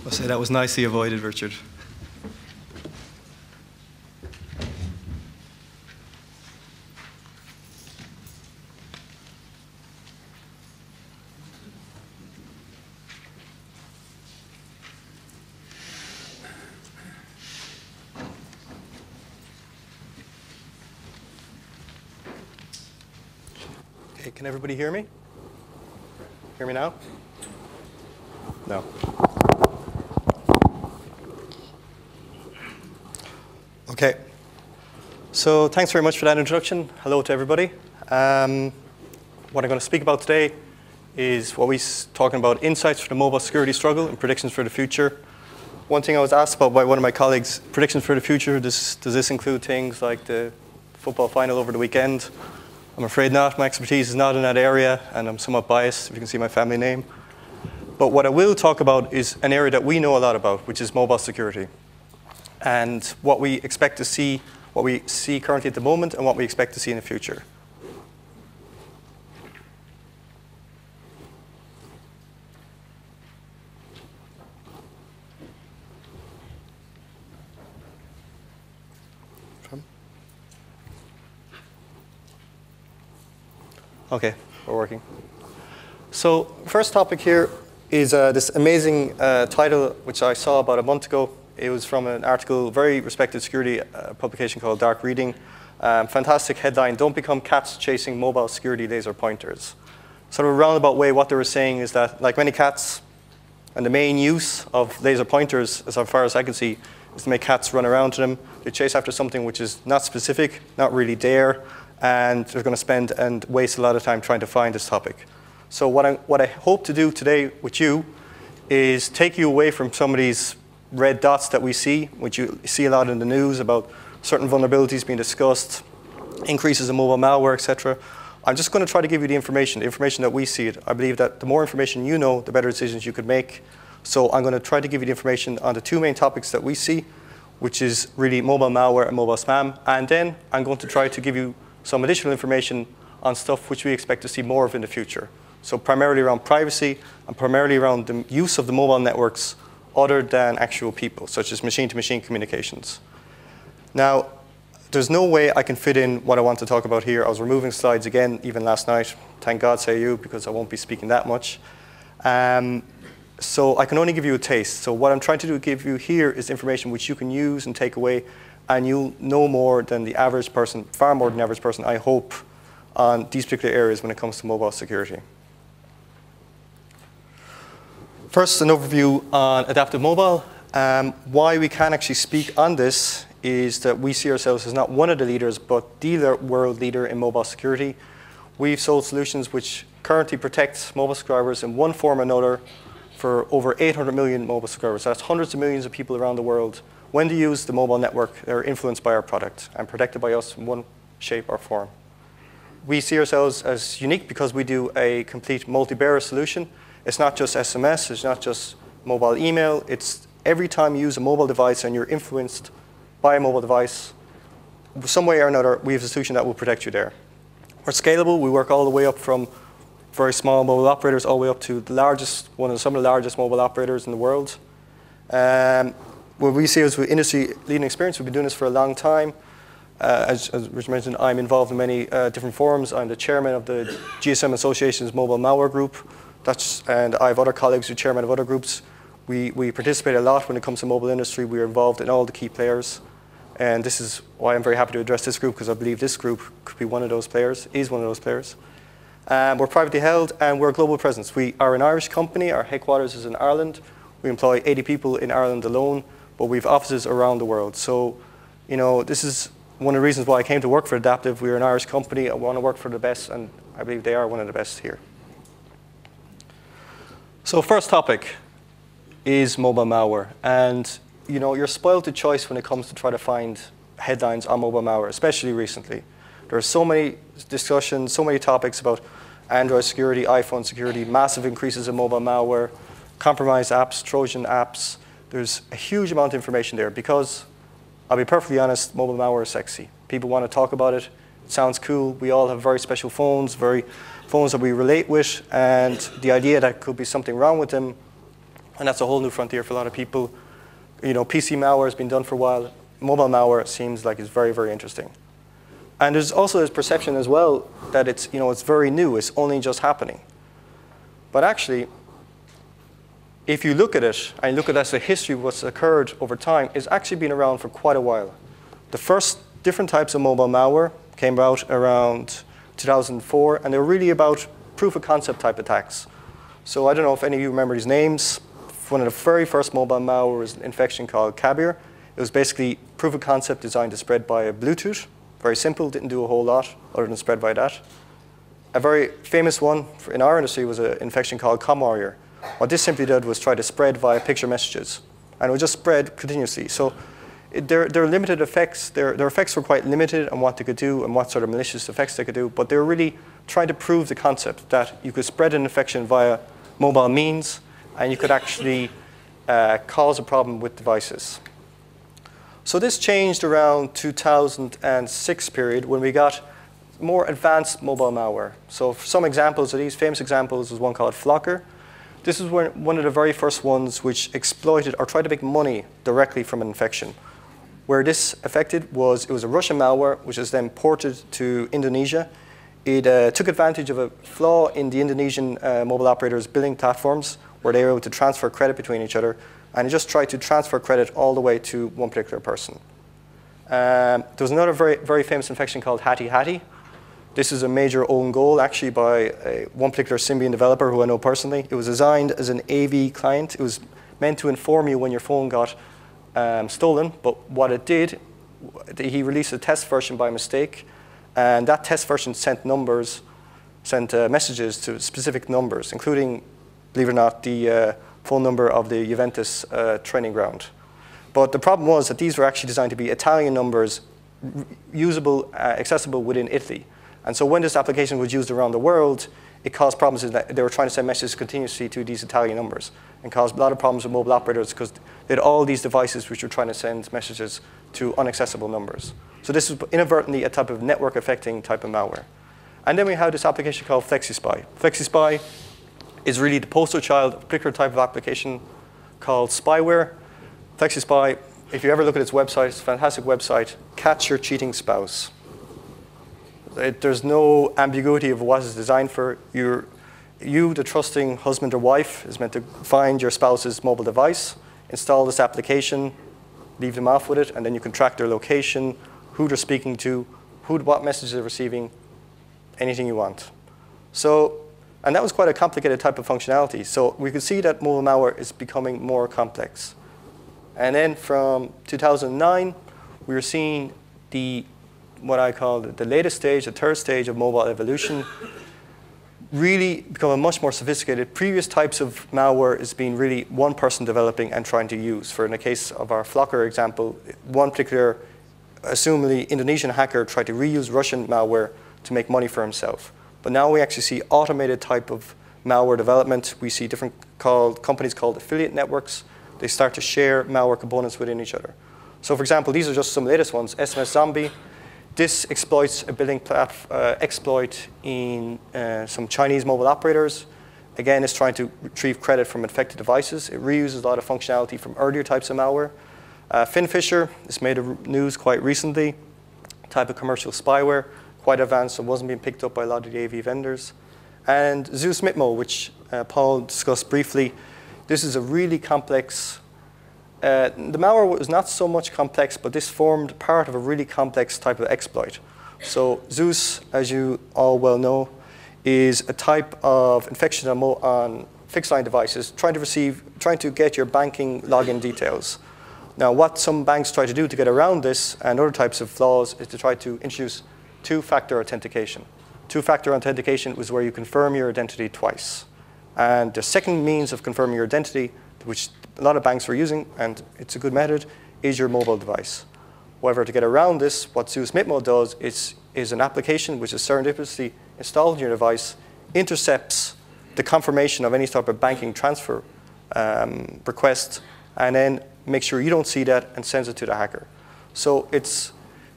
I'll say that was nicely avoided, Richard. Okay, can everybody hear me? Hear me now? No. Okay. So thanks very much for that introduction. Hello to everybody. What I'm going to speak about today is what we're talking about insights for the mobile security struggle and predictions for the future. One thing I was asked about by one of my colleagues, predictions for the future, does this include things like the football final over the weekend? I'm afraid not. My expertise is not in that area, and I'm somewhat biased, if you can see my family name. But what I will talk about is an area that we know a lot about, which is mobile security. And what we expect to see, what we see currently at the moment, and what we expect to see in the future. Okay, we're working. So first topic here is this amazing title, which I saw about a month ago. It was from an article, very respected security publication called Dark Reading. Fantastic headline, don't become cats chasing mobile security laser pointers. Sort of a roundabout way, what they were saying is that, like many cats, and the main use of laser pointers, as far as I can see, is to make cats run around to them. They chase after something which is not specific, not really there, and they're going to spend and waste a lot of time trying to find this topic. So what I hope to do today with you is take you away from some of these red dots that we see, which you see a lot in the news about certain vulnerabilities being discussed, increases in mobile malware, etc. I'm just going to try to give you the information that we see it. I believe that the more information you know, the better decisions you could make. So I'm going to try to give you the information on the two main topics that we see, which is really mobile malware and mobile spam. And then I'm going to try to give you some additional information on stuff which we expect to see more of in the future. So primarily around privacy and primarily around the use of the mobile networks other than actual people, such as machine-to-machine communications. Now, there's no way I can fit in what I want to talk about here. I was removing slides again, even last night. Thank God, say you, because I won't be speaking that much. So I can only give you a taste. So what I'm trying to do give you here is information which you can use and take away, and you'll know more than the average person, far more than the average person, I hope, on these particular areas when it comes to mobile security. First, an overview on adaptive mobile. Why we can actually speak on this is that we see ourselves as not one of the leaders, but the world leader in mobile security. We've sold solutions which currently protect mobile subscribers in one form or another for over 800 million mobile subscribers. That's hundreds of millions of people around the world. When they use the mobile network, they're influenced by our product and protected by us in one shape or form. We see ourselves as unique because we do a complete multi-bearer solution. It's not just SMS, it's not just mobile email. It's every time you use a mobile device and you're influenced by a mobile device, some way or another, we have a solution that will protect you there. We're scalable. We work all the way up from very small mobile operators all the way up to the largest, some of the largest mobile operators in the world. What we see is with industry-leading experience. We've been doing this for a long time. As Rich mentioned, I'm involved in many different forums. I'm the chairman of the GSM Association's Mobile Malware Group. And I have other colleagues who are chairman of other groups. We participate a lot when it comes to mobile industry. We are involved in all the key players. And this is why I'm very happy to address this group, because I believe this group could be one of those players, is one of those players. We're privately held, and we're a global presence. We are an Irish company. Our headquarters is in Ireland. We employ 80 people in Ireland alone, but we have offices around the world. So, you know, this is one of the reasons why I came to work for Adaptive. We're an Irish company. I want to work for the best, and I believe they are one of the best here. So first topic is mobile malware. And you know, you're spoiled to choice when it comes to try to find headlines on mobile malware, especially recently. There are so many discussions, so many topics about Android security, iPhone security, massive increases in mobile malware, compromised apps, Trojan apps. There's a huge amount of information there because, I'll be perfectly honest, mobile malware is sexy. People want to talk about it. It sounds cool. We all have very special phones, phones that we relate with, and the idea that could be something wrong with them And that's a whole new frontier for a lot of people. You know, PC malware has been done for a while. Mobile malware seems like it's very, very interesting. And there's also this perception as well that it's, you know, it's very new. It's only just happening. But actually, if you look at it and look at it as a history of what's occurred over time, it's actually been around for quite a while. The first different types of mobile malware came about around 2004, and they were really about proof of concept type attacks. So I don't know if any of you remember these names. One of the very first mobile malware was an infection called Kabir. It was basically proof of concept designed to spread by Bluetooth. Very simple, didn't do a whole lot other than spread by that. A very famous one in our industry was an infection called ComWarrior. What this simply did was try to spread via picture messages. And it would just spread continuously. So there are limited effects. Their effects were quite limited on what they could do and what sort of malicious effects they could do. But they were really trying to prove the concept that you could spread an infection via mobile means, and you could actually cause a problem with devices. So this changed around 2006 period when we got more advanced mobile malware. So some examples of these, famous examples, was one called Flocker. This is one of the very first ones which exploited or tried to make money directly from an infection. Where this affected was, it was a Russian malware which is then ported to Indonesia. It took advantage of a flaw in the Indonesian mobile operators' billing platforms where they were able to transfer credit between each other. And it just tried to transfer credit all the way to one particular person. There was another very, very famous infection called Hattie Hattie. This is a major own goal, actually, by one particular Symbian developer who I know personally. It was designed as an AV client. It was meant to inform you when your phone got stolen. But what it did, he released a test version by mistake. And that test version sent messages to specific numbers, including, believe it or not, the phone number of the Juventus training ground. But the problem was that these were actually designed to be Italian numbers, usable, accessible within Italy. And so when this application was used around the world, it caused problems in that they were trying to send messages continuously to these Italian numbers and caused a lot of problems with mobile operators because they had all these devices which were trying to send messages to inaccessible numbers. So this was inadvertently a type of network affecting type of malware. And then we have this application called FlexiSpy. FlexiSpy is really the poster child of a particular type of application called Spyware. FlexiSpy, if you ever look at its website, it's a fantastic website. Catch your cheating spouse. There's no ambiguity of what it's designed for. You, the trusting husband or wife, is meant to find your spouse's mobile device, install this application, leave them off with it, and then you can track their location, who they're speaking to, what messages they're receiving, anything you want. So, and that was quite a complicated type of functionality. So we could see that mobile malware is becoming more complex. And then from 2009, we were seeing what I call the latest stage, the third stage of mobile evolution, really become much more sophisticated. Previous types of malware is being really one person developing and trying to use. For in the case of our Flocker example, one particular, assumably Indonesian hacker tried to reuse Russian malware to make money for himself. But now we actually see automated type of malware development. We see different companies called affiliate networks. They start to share malware components within each other. So for example, these are just some latest ones. SMS Zombie. This exploits a billing exploit in some Chinese mobile operators. Again, it's trying to retrieve credit from infected devices. It reuses a lot of functionality from earlier types of malware. Finfisher, this made news quite recently. Type of commercial spyware, quite advanced, so wasn't being picked up by a lot of the AV vendors. And Zeus Mitmo, which Paul discussed briefly. This is a really complex. The malware was not so much complex, but this formed part of a really complex type of exploit. So Zeus, as you all well know, is a type of infection on fixed line devices trying to get your banking login details. Now, what some banks try to do to get around this and other types of flaws is to try to introduce two-factor authentication. Two-factor authentication is where you confirm your identity twice. And the second means of confirming your identity, which a lot of banks are using, and it's a good method, is your mobile device. However, to get around this, what Zeus Mitmo does is an application which is serendipitously installed on your device, intercepts the confirmation of any type of banking transfer request, and then makes sure you don't see that and sends it to the hacker. So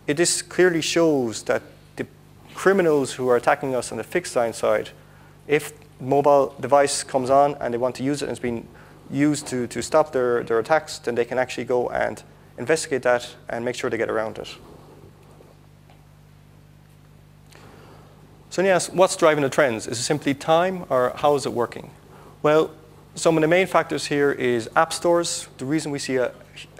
this clearly shows that the criminals who are attacking us on the fixed line side, if mobile device comes on and they want to use it and it's been use to stop their attacks, then they can actually go and investigate that and make sure they get around it. So yes, what's driving the trends? Is it simply time, or how is it working? Well, some of the main factors here is app stores. The reason we see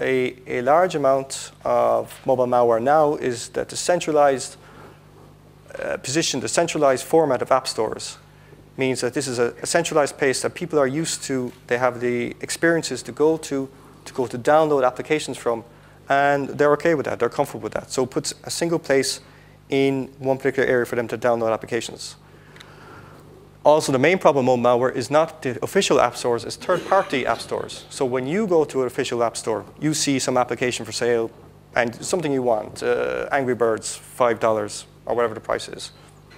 a large amount of mobile malware now is that the centralized position, the centralized format of app stores means that this is a centralized place that people are used to. They have the experiences to go to download applications from, and they're okay with that. They're comfortable with that. So it puts a single place in one particular area for them to download applications. Also, the main problem with malware is not the official app stores, it's third-party app stores. So when you go to an official app store, you see some application for sale and something you want, Angry Birds, $5, or whatever the price is.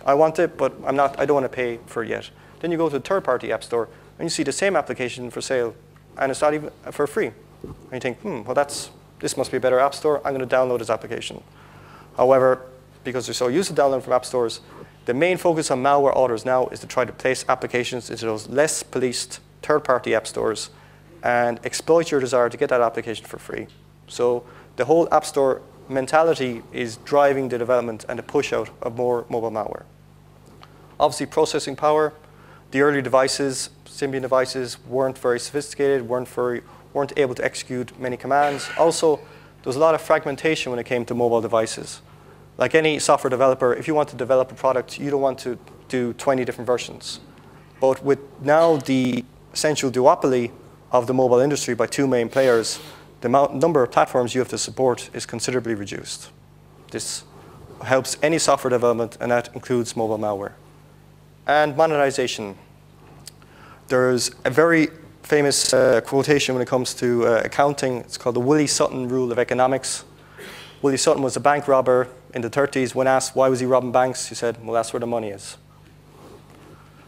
I want it, but I don't want to pay for it yet. Then you go to the third-party app store, and you see the same application for sale, and it's not even for free. And you think, well, this must be a better app store. I'm going to download this application. However, because they're so used to downloading from app stores, the main focus on malware authors now is to try to place applications into those less policed third-party app stores and exploit your desire to get that application for free. So the whole app store mentality is driving the development and the push out of more mobile malware. Obviously, processing power. The early devices, Symbian devices, weren't very sophisticated, weren't able to execute many commands. Also, there was a lot of fragmentation when it came to mobile devices. Like any software developer, if you want to develop a product, you don't want to do 20 different versions. But with now the essential duopoly of the mobile industry by two main players, the number of platforms you have to support is considerably reduced. This helps any software development, and that includes mobile malware. And monetization. There's a very famous quotation when it comes to accounting. It's called the Willie Sutton rule of economics. Willie Sutton was a bank robber in the 30s. When asked why was he robbing banks, he said, well, that's where the money is.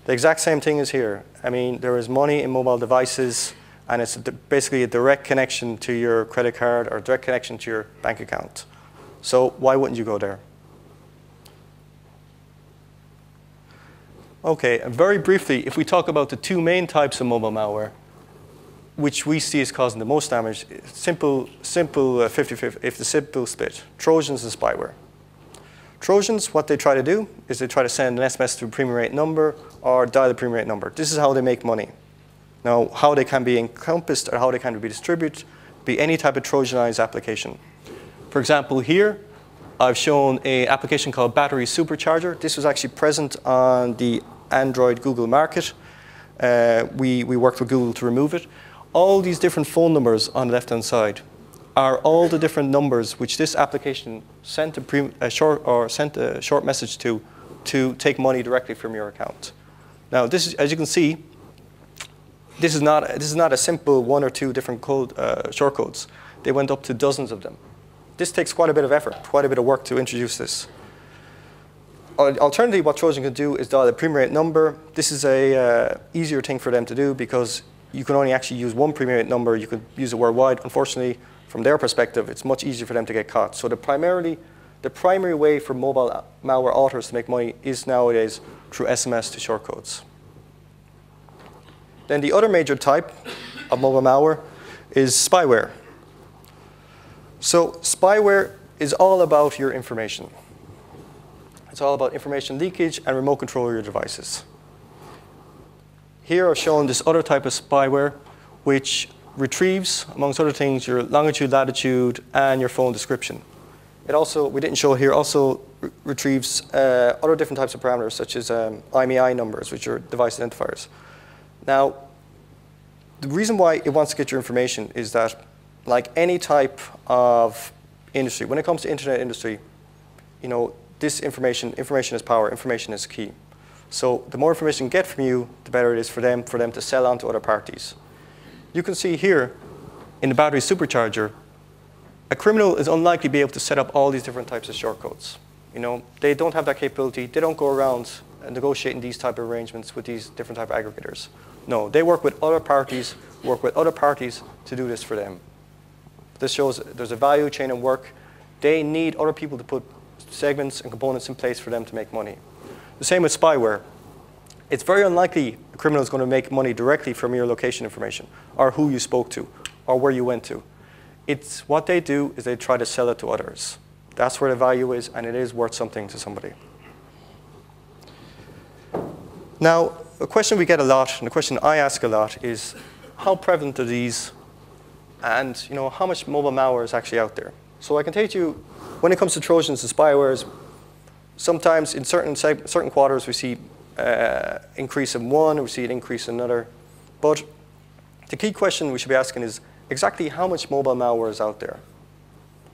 The exact same thing is here. I mean, there is money in mobile devices, and it's basically a direct connection to your credit card or a direct connection to your bank account. So why wouldn't you go there? Okay, and very briefly, if we talk about the two main types of mobile malware, which we see as causing the most damage, simple 50-50, if the simple split, Trojans and spyware. Trojans, what they try to do is they try to send an SMS to a premium rate number or dial a premium rate number. This is how they make money. Now, how they can be encompassed or how they can be distributed, be any type of Trojanized application. For example, here, I've shown an application called Battery Supercharger. This was actually present on the Android Google market. We worked with Google to remove it. All these different phone numbers on the left-hand side are all the different numbers which this application sent a short message to take money directly from your account. Now, this is, as you can see, this is not a simple one or two different short codes. They went up to dozens of them. This takes quite a bit of effort, quite a bit of work to introduce this. Alternatively, what Trojan can do is dial a premium rate number. This is a easier thing for them to do because you can only actually use one premium rate number. You could use it worldwide. Unfortunately, from their perspective, it's much easier for them to get caught. So the primary way for mobile malware authors to make money is nowadays through SMS to shortcodes. Then the other major type of mobile malware is spyware. So spyware is all about your information. It's all about information leakage and remote control of your devices. Here I've shown this other type of spyware, which retrieves, amongst other things, your longitude, latitude, and your phone description. It also, we didn't show here, also retrieves other different types of parameters, such as IMEI numbers, which are device identifiers. Now, the reason why it wants to get your information is that, like any type of industry, when it comes to internet industry, you know, this information is power, information is key. So the more information you get from you, the better it is for them to sell on to other parties. You can see here, in the battery supercharger, a criminal is unlikely to be able to set up all these different types of shortcodes. You know, they don't have that capability. They don't go around and negotiating these type of arrangements with these different type of aggregators. No, they work with other parties to do this for them. This shows there's a value chain of work. They need other people to put segments and components in place for them to make money. The same with spyware. It's very unlikely a criminal is going to make money directly from your location information, or who you spoke to, or where you went to. It's what they do is they try to sell it to others. That's where the value is, and it is worth something to somebody. Now, a question we get a lot, and a question I ask a lot, is how prevalent are these, and how much mobile malware is actually out there? So I can tell you, when it comes to Trojans and spywares, sometimes in certain quarters we see increase in one, we see an increase in another. But the key question we should be asking is exactly how much mobile malware is out there?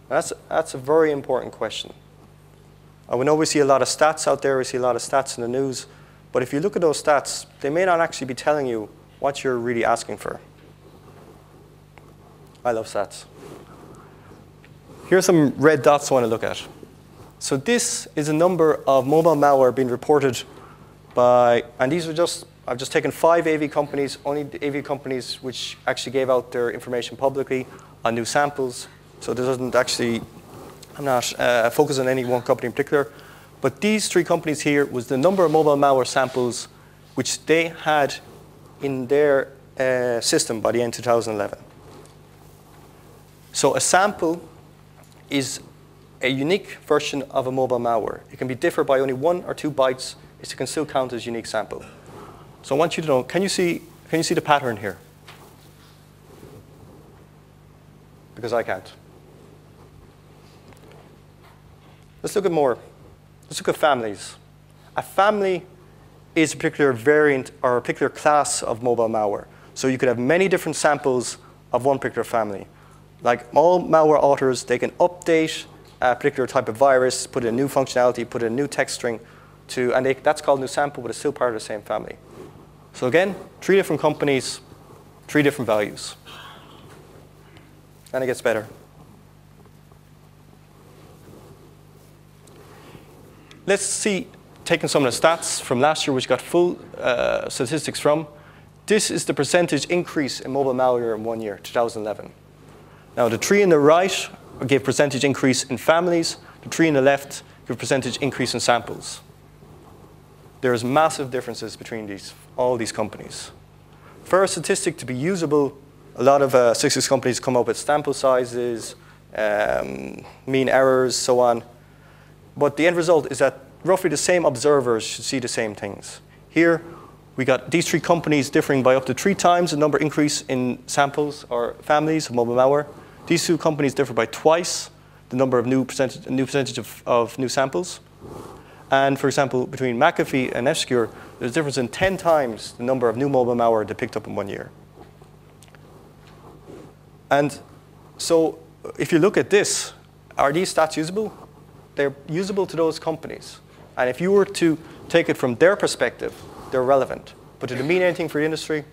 And that's a very important question. We know we see a lot of stats out there, we see a lot of stats in the news, but if you look at those stats, they may not actually be telling you what you're really asking for. I love stats. Here's some red dots I want to look at. So this is a number of mobile malware being reported by, and these are just, I've just taken 5 AV companies, only the AV companies which actually gave out their information publicly on new samples. So this doesn't actually, I'm not focused on any one company in particular. But these 3 companies here was the number of mobile malware samples which they had in their system by the end of 2011. So a sample is a unique version of a mobile malware. It can be differ by only 1 or 2 bytes. It can still count as a unique sample. So I want you to know, can you see the pattern here? Because I can't. Let's look at more. Let's look at families. A family is a particular variant or a particular class of mobile malware. So you could have many different samples of one particular family. Like all malware authors, they can update a particular type of virus, put in new functionality, put in a new text string, and that's called new sample, but it's still part of the same family. So again, 3 different companies, 3 different values. And it gets better. Let's see, taking some of the stats from last year, which got full statistics from. This is the percentage increase in mobile malware in 1 year, 2011. Now, the 3 on the right give percentage increase in families. The 3 on the left give percentage increase in samples. There's massive differences between all these companies. For a statistic to be usable, a lot of statistics companies come up with sample sizes, mean errors, so on. But the end result is that roughly the same observers should see the same things. Here, we got these 3 companies differing by up to 3 times the number increase in samples or families of mobile malware. These 2 companies differ by twice the number of new percentage of new samples. And for example, between McAfee and F-Secure, there's a difference in 10 times the number of new mobile malware they picked up in 1 year. And so if you look at this, are these stats usable? They're usable to those companies. And if you were to take it from their perspective, they're relevant. But do they mean anything for the industry?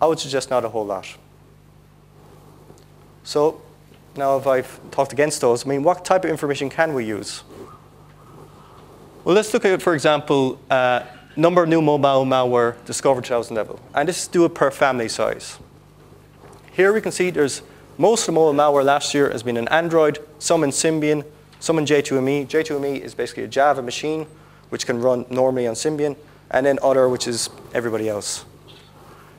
I would suggest not a whole lot. So now if I've talked against those, what type of information can we use? Well, let's look at, for example, number of new mobile malware discovered 2011. And this is do it per family size. Here we can see there's most of the mobile malware last year has been in Android, some in Symbian, some in J2ME. J2ME is basically a Java machine, which can run normally on Symbian, and then other, which is everybody else.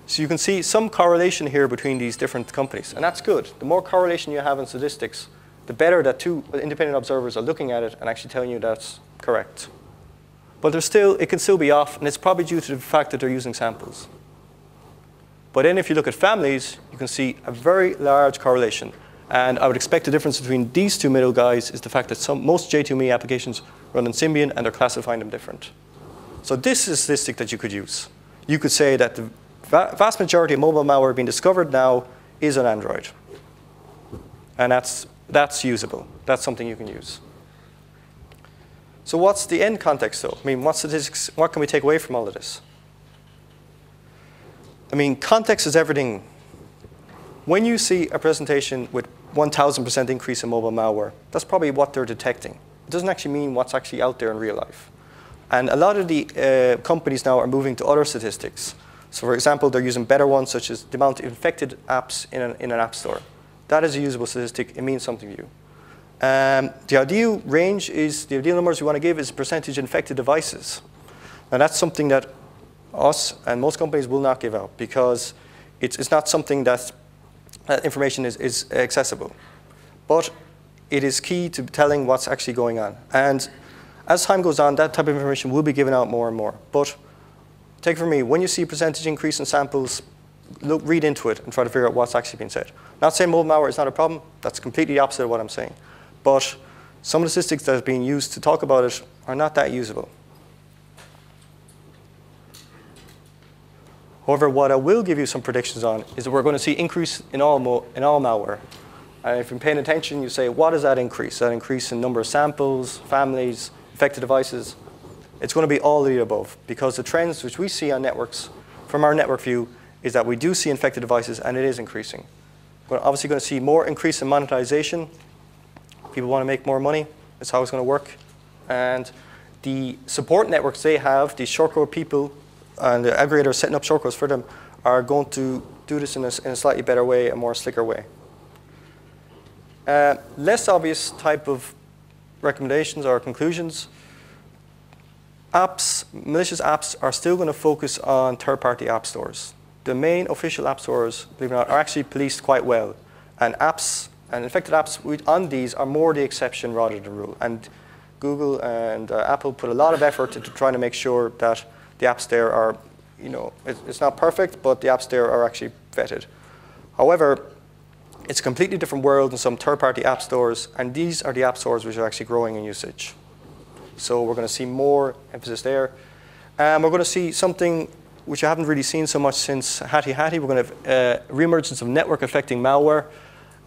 So you can see some correlation here between these different companies, and that's good. The more correlation you have in statistics, the better that 2 independent observers are looking at it and actually telling you that's correct. But it can still be off, and it's probably due to the fact that they're using samples. But then if you look at families, you can see a very large correlation. And I would expect the difference between these 2 middle guys is the fact that most J2ME applications run in Symbian, and they're classifying them different. So this is a statistic that you could use. You could say that the vast majority of mobile malware being discovered now is on Android. And that's usable. That's something you can use. So what's the end context, though? What statistics, what can we take away from all of this? Context is everything. When you see a presentation with 1,000% increase in mobile malware, that's probably what they're detecting. It doesn't actually mean what's actually out there in real life. And a lot of the companies now are moving to other statistics. So for example, they're using better ones, such as the amount of infected apps in an app store. That is a usable statistic. It means something to you. The ideal range is, the ideal numbers we want to give is percentage infected devices. And that's something that us and most companies will not give out because it's not something that information is accessible. But it is key to telling what's actually going on. And as time goes on, that type of information will be given out more and more. But take it from me, when you see a percentage increase in samples, read into it and try to figure out what's actually being said. Not saying mobile malware is not a problem. That's completely the opposite of what I'm saying. But some of the statistics that are being used to talk about it are not that usable. However, what I will give you some predictions on is that we're going to see increase in all malware. And if you're paying attention, you say, what is that increase? That increase in number of samples, families, affected devices? It's going to be all of the above, because the trends which we see on networks from our network view is that we do see infected devices, and it is increasing. We're obviously going to see more increase in monetization. People want to make more money. That's how it's going to work. And the support networks they have, these shortcode people, and the aggregators setting up shortcodes for them are going to do this in a slightly better way, a more slicker way. Less obvious type of recommendations or conclusions. Malicious apps are still going to focus on third-party app stores. The main official app stores, believe it or not, are actually policed quite well. And apps and infected apps on these are more the exception rather than the rule. And Google and Apple put a lot of effort into trying to make sure that the apps there are, it's not perfect, but the apps there are actually vetted. However, it's a completely different world in some third-party app stores, and these are the app stores which are actually growing in usage. So we're going to see more emphasis there. We're going to see something which I haven't really seen so much since Hattie. We're going to have reemergence of network-affecting malware.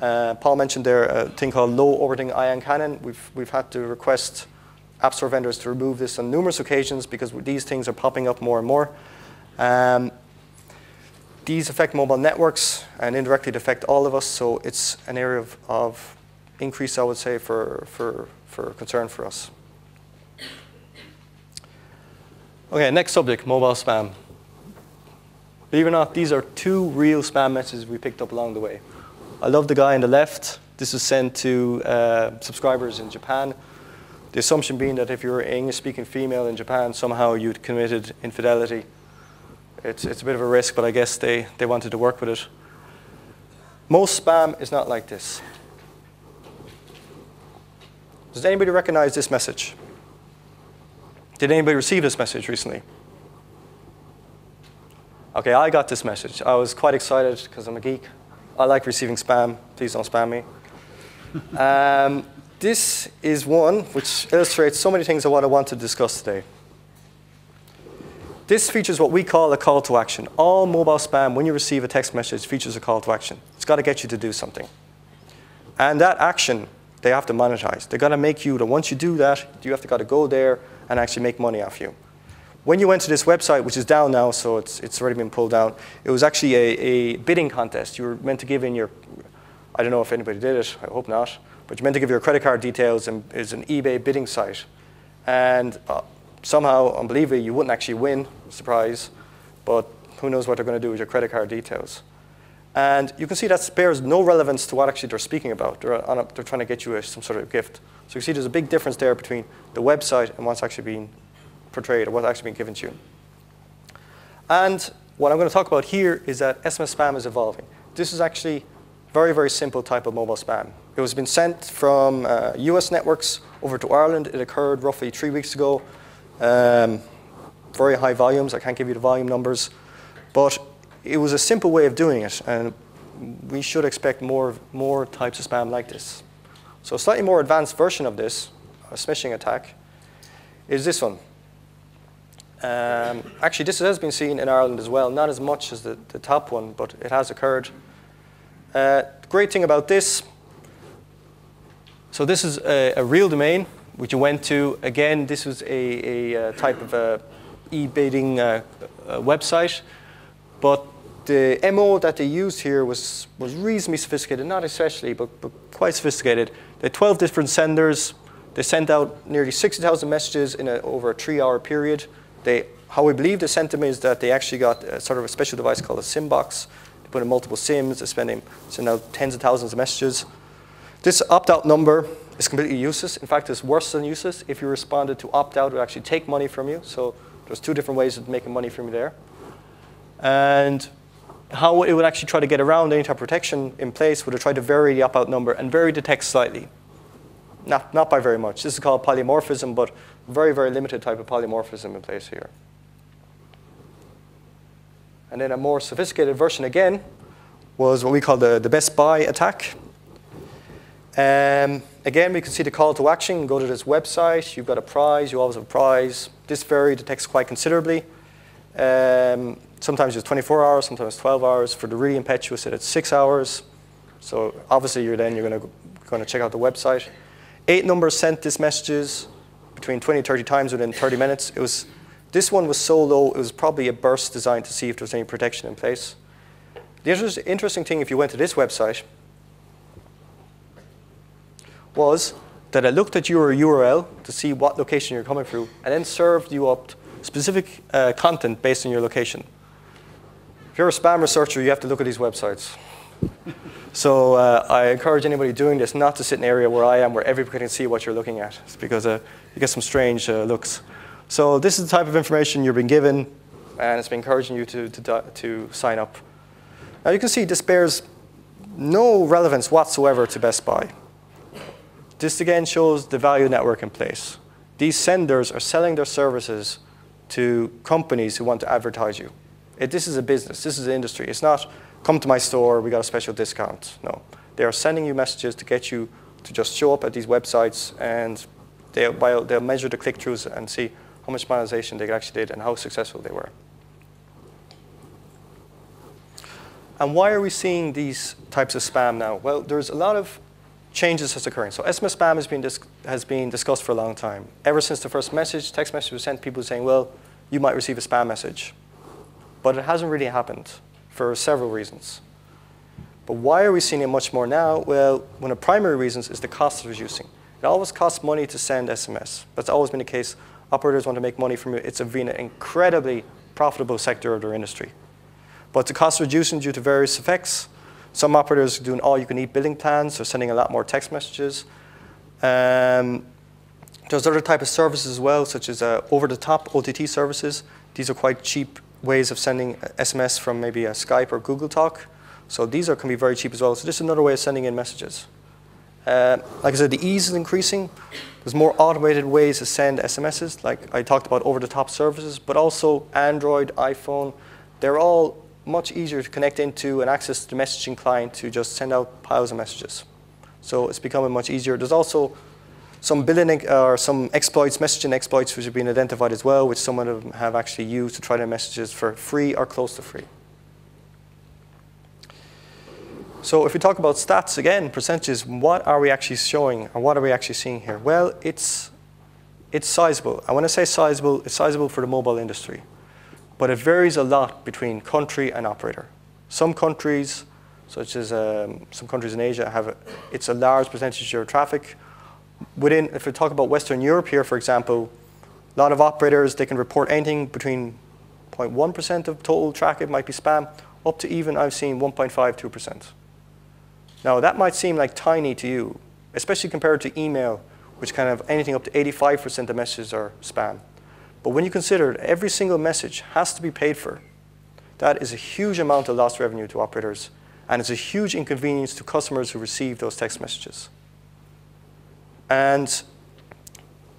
Paul mentioned there a thing called low-orbiting ion cannon. We've had to request app store vendors to remove this on numerous occasions because these things are popping up more and more. These affect mobile networks and indirectly affect all of us, so it's an area of increase, I would say, for concern for us. Okay, next subject, mobile spam. Believe it or not, these are 2 real spam messages we picked up along the way. I love the guy on the left. This was sent to subscribers in Japan. The assumption being that if you're an English-speaking female in Japan, somehow you'd committed infidelity. It's a bit of a risk, but I guess they wanted to work with it. Most spam is not like this. Does anybody recognize this message? Did anybody receive this message recently? Okay, I got this message. I was quite excited because I'm a geek. I like receiving spam. Please don't spam me. This is one which illustrates so many things of what I want to discuss today. This features what we call a call to action. All mobile spam, when you receive a text message, features a call to action. It's got to get you to do something. And that action, they have to monetize. They've got to make you, that once you do that, you have to got to go there and actually make money off you. When you went to this website, which is down now, so it's already been pulled down, it was actually a bidding contest. You were meant to give in your, I don't know if anybody did it, I hope not, but you're meant to give your credit card details, and it's an eBay bidding site. And somehow, unbelievably, you wouldn't actually win, surprise, but who knows what they're going to do with your credit card details. And you can see that bears no relevance to what actually they're speaking about. They're trying to get you some sort of gift. So you see there's a big difference there between the website and what's actually being portrayed or what's actually being given to you. And what I'm going to talk about here is that SMS spam is evolving. This is actually very, very simple type of mobile spam. It was been sent from US networks over to Ireland. It occurred roughly 3 weeks ago. Very high volumes. I can't give you the volume numbers. But it was a simple way of doing it. And we should expect more types of spam like this. So a slightly more advanced version of this, a smishing attack, is this one. Actually, this has been seen in Ireland as well. Not as much as the top one, but it has occurred. The great thing about this, so this is a real domain which you went to. Again, this was a type of e-bidding website. But the MO that they used here was reasonably sophisticated, not especially, but quite sophisticated. They had 12 different senders. They sent out nearly 60,000 messages in over a 3-hour period. How we believe they sent them is that they actually got sort of a special device called a SIM box. They put in multiple SIMs. They send out tens of thousands of messages. This opt-out number is completely useless. In fact, it's worse than useless. If you responded to opt-out, it would actually take money from you. So There's two different ways of making money from you there. And how it would actually try to get around any type of protection in place would have tried to vary the opt-out number and vary the text slightly. Not by very much. This is called polymorphism, but very, very limited type of polymorphism in place here. And then a more sophisticated version again was what we call the Best Buy attack. Again, we can see the call to action. Go to this website. You've got a prize. You always have a prize. This varied the text quite considerably. Sometimes it's 24 hours, sometimes 12 hours. For the really impetuous, it's 6 hours. So obviously, you're going to check out the website. 8 numbers sent this messages between 20 and 30 times within 30 minutes. This one was so low, it was probably a burst designed to see if there was any protection in place. The interesting thing, if you went to this website, was that it looked at your URL to see what location you're coming through, and then served you up specific content based on your location. If you're a spam researcher, you have to look at these websites. So I encourage anybody doing this not to sit in an area where I am, where everybody can see what you're looking at, because you get some strange looks. So this is the type of information you're being given, and it's been encouraging you to sign up. Now you can see this bears no relevance whatsoever to Best Buy. This again shows the value network in place. These senders are selling their services to companies who want to advertise you. This is a business. This is an industry. It's not, come to my store, we got a special discount. No. They are sending you messages to get you to just show up at these websites, and they'll measure the click-throughs and see how much monetization they actually did and how successful they were. And why are we seeing these types of spam now? Well, there's a lot of changes that's occurring. So SMS spam has been discussed for a long time. Ever since the first text message was sent, people saying, well, you might receive a spam message. But it hasn't really happened for several reasons. But why are we seeing it much more now? Well, one of the primary reasons is the cost of reducing. It always costs money to send SMS. That's always been the case. Operators want to make money from it. It's been an incredibly profitable sector of their industry. But the cost reducing due to various effects. Some operators are doing all-you-can-eat billing plans. They're sending a lot more text messages. There's other type of services as well, such as over-the-top OTT services. These are quite cheap ways of sending SMS from maybe a Skype or Google Talk. So these can be very cheap as well. So this is another way of sending in messages. Like I said, the ease is increasing. There's more automated ways to send SMSs, like I talked about over-the-top services, but also Android, iPhone. They're all much easier to connect into and access the messaging client to just send out piles of messages. So it's becoming much easier. There's also some billing or some exploits, messaging exploits, which have been identified as well, which some of them have actually used to try their messages for free or close to free. So if we talk about stats again, percentages, what are we actually showing, or what are we actually seeing here? Well, it's sizable. And when I say sizable, it's sizable for the mobile industry. But it varies a lot between country and operator. Some countries, such as some countries in Asia, it's a large percentage of your traffic. If we talk about Western Europe here, for example, a lot of operators, they can report anything between 0.1% of total traffic might be spam, up to even, I've seen 1.5, 2%. Now, that might seem like tiny to you, especially compared to email, which kind of anything up to 85% of messages are spam. But when you consider that every single message has to be paid for, that is a huge amount of lost revenue to operators, and it's a huge inconvenience to customers who receive those text messages. And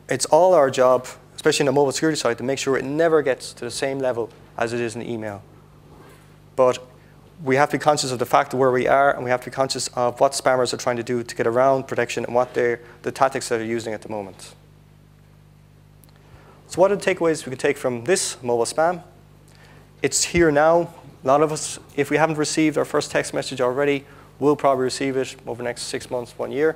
it's all our job, especially in the mobile security side, to make sure it never gets to the same level as it is in email. But we have to be conscious of the fact of where we are, and we have to be conscious of what spammers are trying to do to get around protection and what the tactics that they're using at the moment. So what are the takeaways we can take from this mobile spam? It's here now. A lot of us, if we haven't received our first text message already, will probably receive it over the next 6 months, 1 year.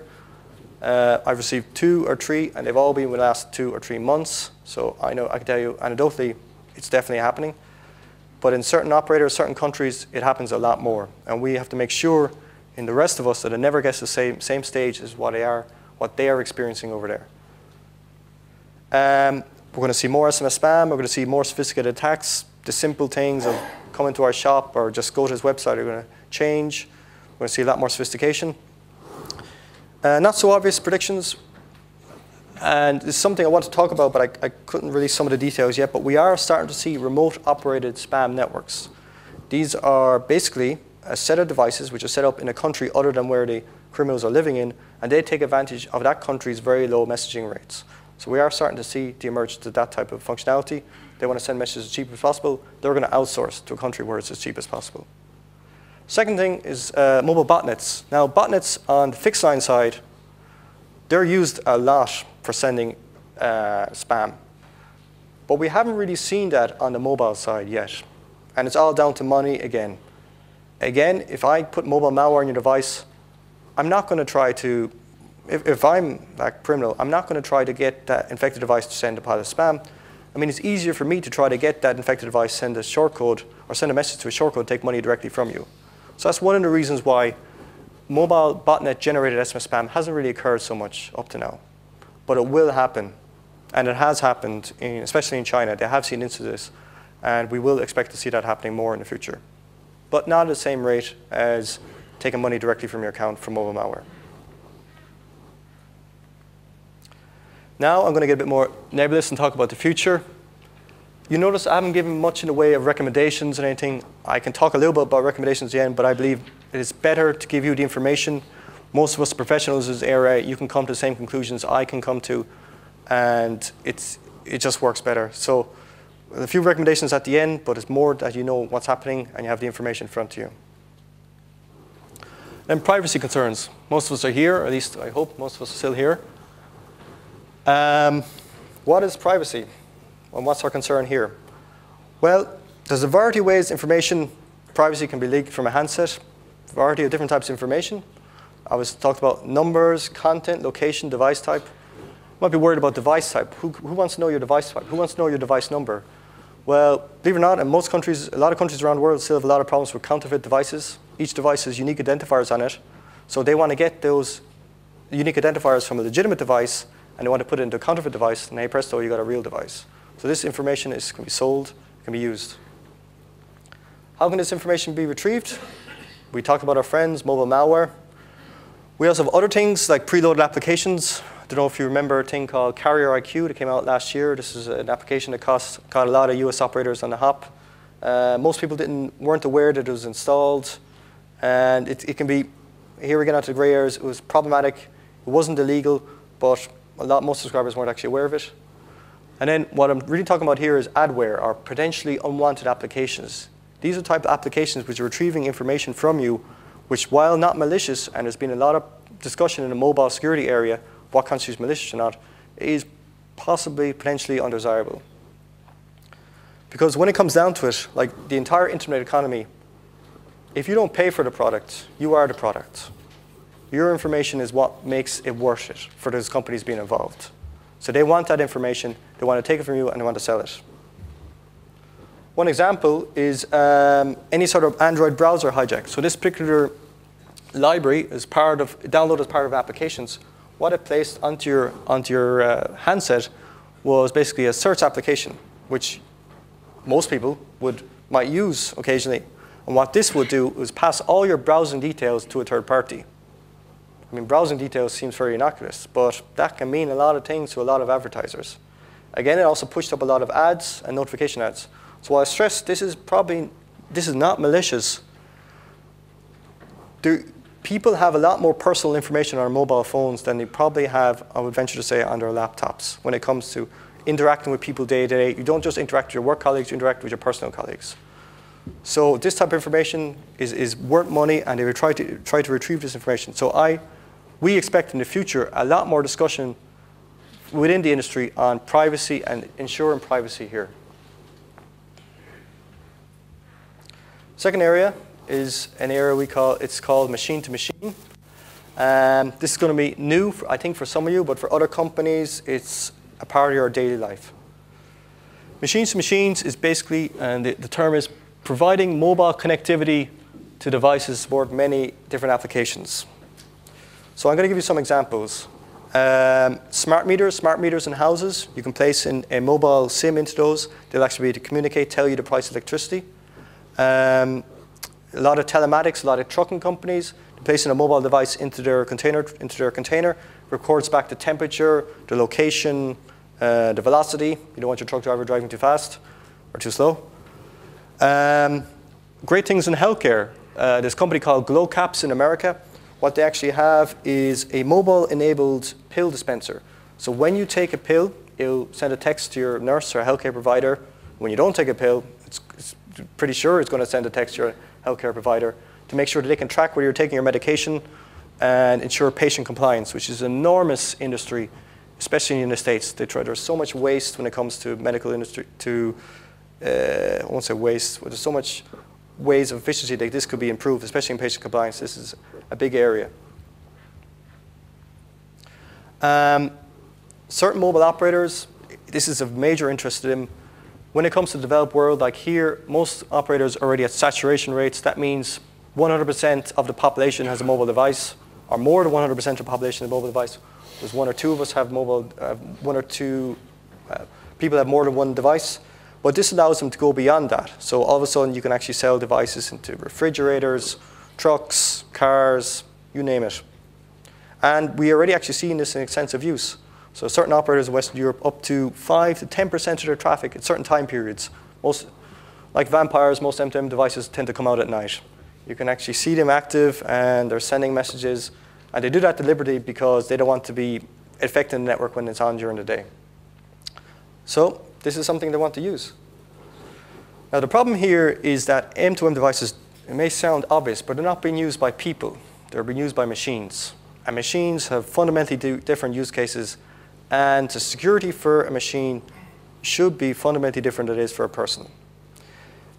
I've received 2 or 3, and they've all been in the last 2 or 3 months. So I can tell you anecdotally, it's definitely happening. But in certain operators, certain countries, it happens a lot more. And we have to make sure in the rest of us that it never gets to the same stage as what they are experiencing over there. We're going to see more SMS spam. We're going to see more sophisticated attacks. The simple things of come into our shop or just go to his website are going to change. We're going to see a lot more sophistication. Not so obvious predictions. And this is something I want to talk about, but I couldn't release some of the details yet. But we are starting to see remote operated spam networks. These are basically a set of devices which are set up in a country other than where the criminals are living in, and they take advantage of that country's very low messaging rates. So we are starting to see the emergence of that type of functionality. They want to send messages as cheap as possible. They're going to outsource to a country where it's as cheap as possible. Second thing is mobile botnets. Now, botnets on the fixed line side, they're used a lot for sending spam. But we haven't really seen that on the mobile side yet. And it's all down to money again. Again, if I put mobile malware on your device, I'm not going to try to, if I'm a criminal, I'm not going to try to get that infected device to send a pile of spam. I mean, it's easier for me to try to get that infected device, send a shortcode, or send a message to a shortcode, take money directly from you. So that's one of the reasons why mobile botnet generated SMS spam hasn't really occurred so much up to now. But it will happen. And it has happened, especially in China. They have seen instances. And we will expect to see that happening more in the future. But not at the same rate as taking money directly from your account from mobile malware. Now I'm going to get a bit more nebulous and talk about the future. You notice I haven't given much in the way of recommendations or anything. I can talk a little bit about recommendations at the end, but I believe it is better to give you the information. Most of us professionals in this area, you can come to the same conclusions I can come to, and it just works better. So a few recommendations at the end, but it's more that you know what's happening and you have the information in front of you. Then privacy concerns. Most of us are here, or at least I hope most of us are still here. What is privacy? And what's our concern here? Well, there's a variety of ways privacy can be leaked from a handset, a variety of different types of information. I was talked about numbers, content, location, device type. You might be worried about device type. Who wants to know your device type? Who wants to know your device number? Well, believe it or not, in most countries, a lot of countries around the world still have a lot of problems with counterfeit devices. Each device has unique identifiers on it. So they want to get those unique identifiers from a legitimate device, and they want to put it into a counterfeit device, and hey presto, you got a real device. So this information can be sold, can be used. How can this information be retrieved? We talked about our friends, mobile malware. We also have other things like preloaded applications. I don't know if you remember a thing called Carrier IQ that came out last year. This is an application that caught a lot of US operators on the hop. Most people weren't aware that it was installed. And it can be, here we get onto the gray areas, it was problematic. It wasn't illegal, but most subscribers weren't actually aware of it. And then what I'm really talking about here is adware, or potentially unwanted applications. These are the type of applications which are retrieving information from you, which while not malicious, and there's been a lot of discussion in the mobile security area, what constitutes malicious or not, is possibly potentially undesirable. Because when it comes down to it, like the entire internet economy, if you don't pay for the product, you are the product. Your information is what makes it worth it for those companies being involved. So they want that information, they want to take it from you, and they want to sell it. One example is any sort of Android browser hijack. So this particular library is downloaded as part of applications. What it placed onto your handset was basically a search application, which most people might use occasionally. And what this would do is pass all your browsing details to a third party. I mean, browsing details seems very innocuous, but that can mean a lot of things to a lot of advertisers. Again, it also pushed up a lot of ads and notification ads. So I stress this is not malicious. People have a lot more personal information on our mobile phones than they probably have, I would venture to say, on their laptops when it comes to interacting with people day to day. You don't just interact with your work colleagues, you interact with your personal colleagues. So this type of information is worth money, and they will try to retrieve this information. So we expect in the future a lot more discussion within the industry on privacy and ensuring privacy here. Second area is an area it's called machine to machine. This is going to be new, I think, for some of you, but for other companies, it's a part of your daily life. Machines to machines is basically, and the term is providing mobile connectivity to devices support many different applications. So I'm going to give you some examples. Smart meters in houses. You can place a mobile SIM into those. They'll actually be able to communicate, tell you the price of electricity. A lot of telematics, a lot of trucking companies, placing a mobile device into their container, records back the temperature, the location, the velocity. You don't want your truck driver driving too fast or too slow. Great things in healthcare. There's a company called GlowCaps in America. What they actually have is a mobile-enabled pill dispenser. So when you take a pill, it'll send a text to your nurse or healthcare provider. When you don't take a pill, it's pretty sure it's going to send a text to your healthcare provider to make sure that they can track where you're taking your medication and ensure patient compliance, which is an enormous industry, especially in the States. There's so much waste when it comes to medical industry, I won't say waste, but there's so much ways of efficiency that this could be improved, especially in patient compliance. This is a big area. Certain mobile operators, this is of major interest to them. When it comes to the developed world, like here, most operators are already at saturation rates. That means 100% of the population has a mobile device, or more than 100% of the population has a mobile device. There's one or two of us have mobile, one or two people have more than one device. But this allows them to go beyond that. So all of a sudden, you can actually sell devices into refrigerators, trucks, cars, you name it. And we are already actually seeing this in extensive use. So certain operators in Western Europe, up to 5 to 10% of their traffic at certain time periods. Most, like vampires, most M2M devices tend to come out at night. You can actually see them active, and they're sending messages. And they do that deliberately because they don't want to be affecting the network when it's on during the day. So this is something they want to use. Now the problem here is that M2M devices, it may sound obvious, but they're not being used by people. They're being used by machines. And machines have fundamentally different use cases. And the security for a machine should be fundamentally different than it is for a person.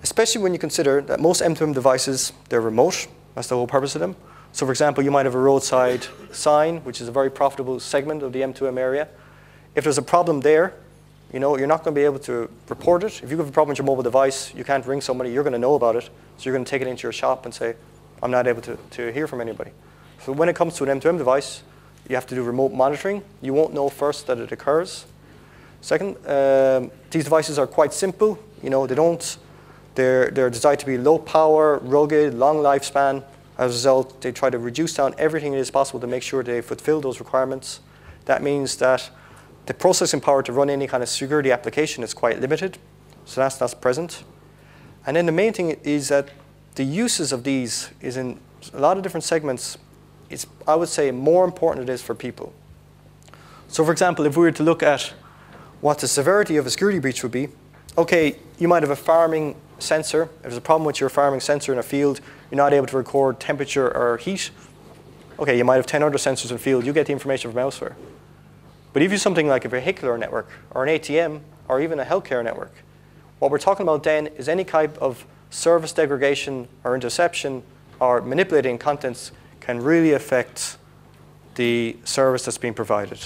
Especially when you consider that most M2M devices, they're remote. That's the whole purpose of them. So for example, you might have a roadside sign, which is a very profitable segment of the M2M area. If there's a problem there, you're not going to be able to report it. If you have a problem with your mobile device, you can't ring somebody, you're going to know about it. So you're going to take it into your shop and say, I'm not able to hear from anybody. So when it comes to an M2M device, you have to do remote monitoring. You won't know first that it occurs. Second, these devices are quite simple. They're designed to be low power, rugged, long lifespan. As a result, they try to reduce down everything it is possible to make sure they fulfill those requirements. That means that the processing power to run any kind of security application is quite limited. So that's present. And then the main thing is that the uses of these is in a lot of different segments. It's, I would say, more important it is for people. So for example, if we were to look at what the severity of a security breach would be, okay, you might have a farming sensor. If there's a problem with your farming sensor in a field, you're not able to record temperature or heat. Okay, you might have 10 other sensors in the field. You get the information from elsewhere. But if you have something like a vehicular network or an ATM or even a healthcare network, what we're talking about then is any type of service degradation or interception or manipulating contents can really affect the service that's being provided.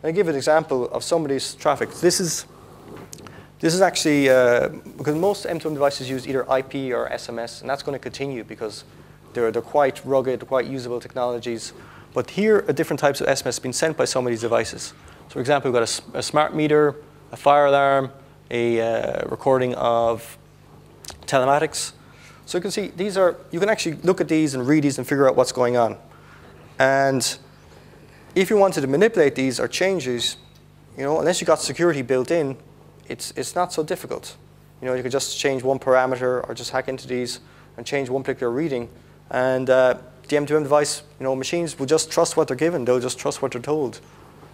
I'll give an example of somebody's traffic. This is actually, because most M2M devices use either IP or SMS, and that's going to continue because they're quite rugged, quite usable technologies. But here are different types of SMS being sent by some of these devices. So for example, we've got a smart meter, a fire alarm, a recording of telematics. So you can see you can actually look at these and read these and figure out what's going on. And if you wanted to manipulate these or change these, unless you got security built in, it's not so difficult. You could just change one parameter or just hack into these and change one particular reading. And the M2M device, machines will just trust what they're given. They'll just trust what they're told.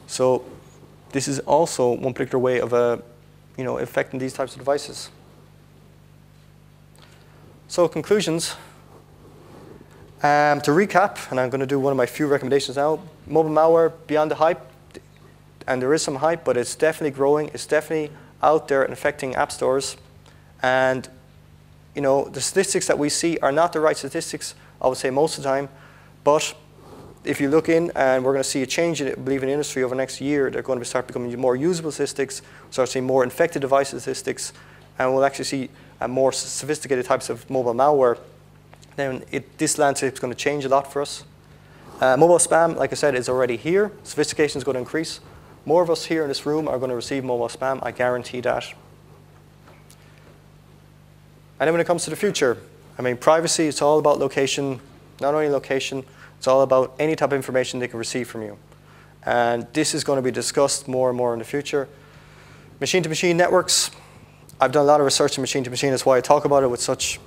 So this is also one particular way of affecting these types of devices. So conclusions. To recap, and I'm going to do one of my few recommendations now, mobile malware, beyond the hype, and there is some hype, but it's definitely growing. It's definitely out there and affecting app stores. And the statistics that we see are not the right statistics, I would say most of the time. But if you look in, and we're going to see a change in it, I believe, in the industry over the next year, they're going to start becoming more usable statistics, start seeing more infected device statistics, and we'll actually see more sophisticated types of mobile malware. Then this landscape is going to change a lot for us. Mobile spam, like I said, is already here. Sophistication is going to increase. More of us here in this room are going to receive mobile spam. I guarantee that. And then when it comes to the future, privacy, it's all about location. Not only location, It's all about any type of information they can receive from you. And this is going to be discussed more and more in the future. Machine-to-machine networks. I've done a lot of research in machine-to-machine. That's why I talk about it with such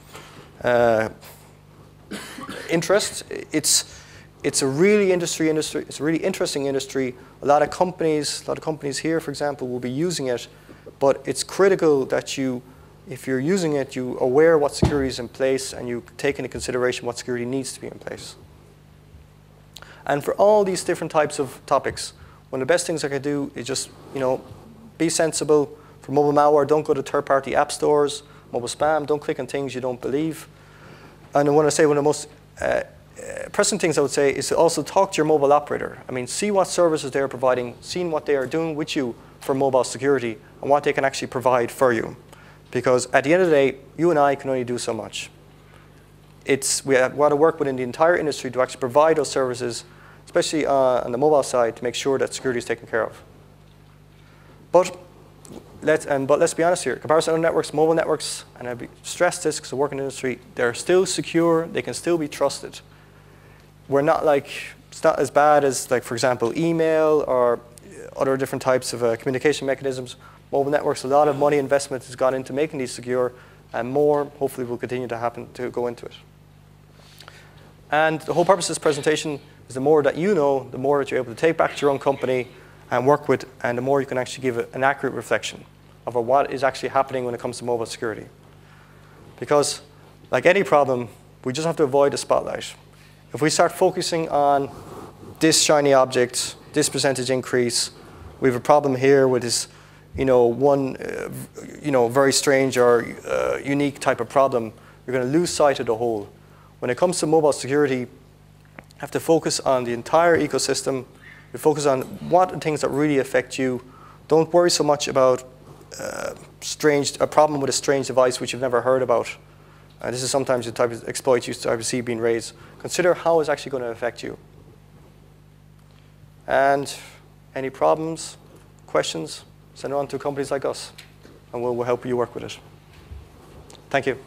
interest. It's a really It's a really interesting industry. A lot of companies here, for example, will be using it. But it's critical that if you're using it, you are aware what security is in place and you take into consideration what security needs to be in place. And for all these different types of topics, one of the best things I could do is just, be sensible. For mobile malware, don't go to third-party app stores. Mobile spam, don't click on things you don't believe. And I want to say one of the most pressing things I would say is to also talk to your mobile operator. I mean, see what services they're providing, seeing what they are doing with you for mobile security, and what they can actually provide for you. Because at the end of the day, you and I can only do so much. We want to work within the entire industry to actually provide those services, especially on the mobile side, to make sure that security is taken care of. But let's be honest here. Comparison networks, mobile networks, and I stress this because I work in the industry, they're still secure. They can still be trusted. It's not as bad as, for example, email or other different types of communication mechanisms. Mobile networks, a lot of money investment has gone into making these secure, and more hopefully will continue to go into it. And the whole purpose of this presentation is the more that you know, the more that you're able to take back to your own company and work with, and the more you can actually give an accurate reflection of what is actually happening when it comes to mobile security. Because like any problem, we just have to avoid the spotlight. If we start focusing on this shiny object, this percentage increase, we have a problem here with this one very strange or unique type of problem, you're going to lose sight of the whole. When it comes to mobile security, you have to focus on the entire ecosystem. You focus on what are things that really affect you. Don't worry so much about a problem with a strange device which you've never heard about. This is sometimes the type of exploits you start to see being raised. Consider how it's actually going to affect you. And any problems, questions, send it on to companies like us, and we'll help you work with it. Thank you.